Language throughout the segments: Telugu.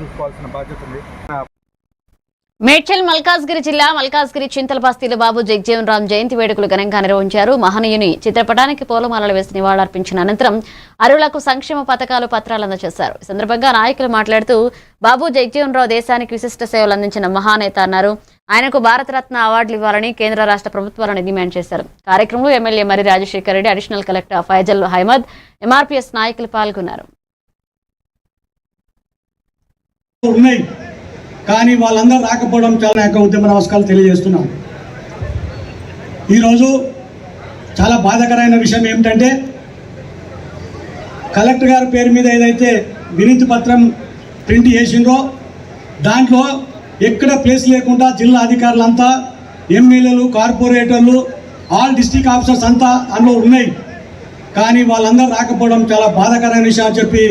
చూసుకోవాల్సిన బాధ్యత ఉంది. మేడ్చల్ మల్కాజ్గిరి జిల్లా మల్కాజ్గిరి చింతలబస్తీలో బాబు జగజీవన్ రామ్ జయంతి వేడుకలు ఘనంగా నిర్వహించారు. మహనీయుని చిత్రపటానికి పూలమాలలు వేసి నివాళులర్పించిన అనంతరం అరువులకు సంక్షేమ పథకాలు పత్రాలు అందజేశారు. ఈ సందర్భంగా నాయకులు మాట్లాడుతూ బాబు జగజీవన్ రావు దేశానికి విశిష్ట సేవలు అందించిన మహానేత అన్నారు. ఆయనకు భారతరత్న అవార్డులు ఇవ్వాలని కేంద్ర రాష్ట్ర ప్రభుత్వాలను డిమాండ్ చేశారు. కార్యక్రమంలో ఎమ్మెల్యే మరి Rajasekhar Reddy, additional collector Faisal Ahmed, MRPS నాయకులు పాల్గొన్నారు. కానీ వాళ్ళందరూ రాకపోవడం చాలా ఉద్యమ నమస్కారాలు తెలియజేస్తున్నాం. ఈరోజు చాలా బాధాకరమైన విషయం ఏమిటంటే కలెక్టర్ గారి పేరు మీద ఏదైతే వినతి పత్రం ప్రింట్ చేసిండ్రో దాంట్లో ఎక్కడ ప్లేస్ లేకుండా జిల్లా అధికారులంతా, ఎమ్మెల్యేలు, కార్పొరేటర్లు, ఆల్ డిస్ట్రిక్ట్ ఆఫీసర్స్ అంతా అందులో ఉన్నాయి. కానీ వాళ్ళందరూ రాకపోవడం చాలా బాధాకరమైన విషయం అని చెప్పి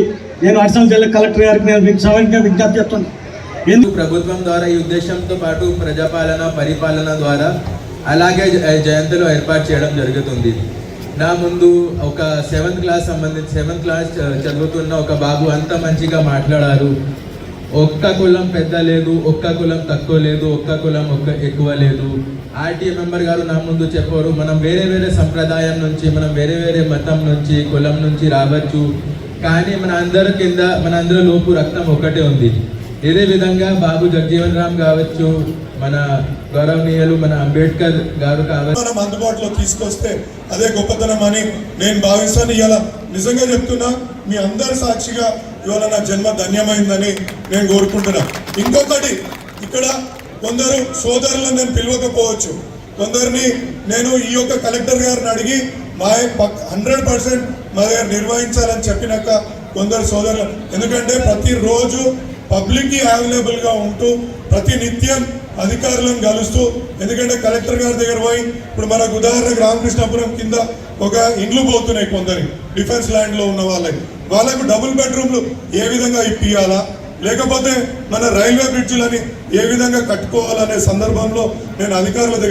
నేను అడిషనల్ జిల్లా కలెక్టర్ గారికి నేను విజ్ఞప్తి చేస్తున్నాను. ప్రభుత్వం ద్వారా ఈ ఉద్దేశంతో పాటు ప్రజాపాలన, పరిపాలన ద్వారా అలాగే జయంతులు ఏర్పాటు చేయడం జరుగుతుంది. నా ముందు ఒక 7th క్లాస్ చదువుతున్న ఒక బాబు అంత మంచిగా మాట్లాడారు. ఒక్క కులం పెద్ద లేదు, ఒక్క కులం తక్కువ లేదు, ఒక్క కులం ఎక్కువ లేదు. ఆర్టీఏ మెంబర్ గారు నా ముందు చెప్పారు, మనం వేరే వేరే సంప్రదాయం నుంచి, మనం వేరే వేరే మతం నుంచి, కులం నుంచి రావచ్చు, కానీ మన అందరి లోపు రక్తం ఒకటే ఉంది. ఇదే విధంగా బాబు జగజీవన్ రామ్ కావచ్చు, మన గౌరవనీయులు మన అంబేద్కర్ గారు కావచ్చు, మనం అందుబాటులో తీసుకొస్తే అదే గొప్పతనం అని నేను భావిస్తాను. ఇవాళ నిజంగా చెప్తున్నా, మీ అందరి సాక్షిగా ఇవాళ నా జన్మ ధన్యమైందని నేను కోరుకుంటున్నా. ఇంకొకటి, ఇక్కడ కొందరు సోదరులను నేను పిలవకపోవచ్చు, కొందరిని నేను ఈ యొక్క కలెక్టర్ గారిని అడిగి మా 100% మా దగ్గర నిర్వహించాలని చెప్పినాక కొందరు సోదరులు, ఎందుకంటే ప్రతిరోజు పబ్లిక్కి అవైలబుల్గా ఉంటూ ప్రతి నిత్యం అధికారులను కలుస్తూ, ఎందుకంటే కలెక్టర్ గారి దగ్గర పోయి ఇప్పుడు మనకు ఉదాహరణకు రామకృష్ణాపురం కింద ఒక ఇండ్లు పోతున్నాయి కొందరి డిఫెన్స్ ల్యాండ్లో ఉన్న వాళ్ళకు డబుల్ బెడ్రూమ్లు ఏ విధంగా ఇప్పియాలా, లేకపోతే మన రైల్వే బ్రిడ్జ్లని ఏ విధంగా కట్టుకోవాలనే సందర్భంలో నేను అధికారుల దగ్గర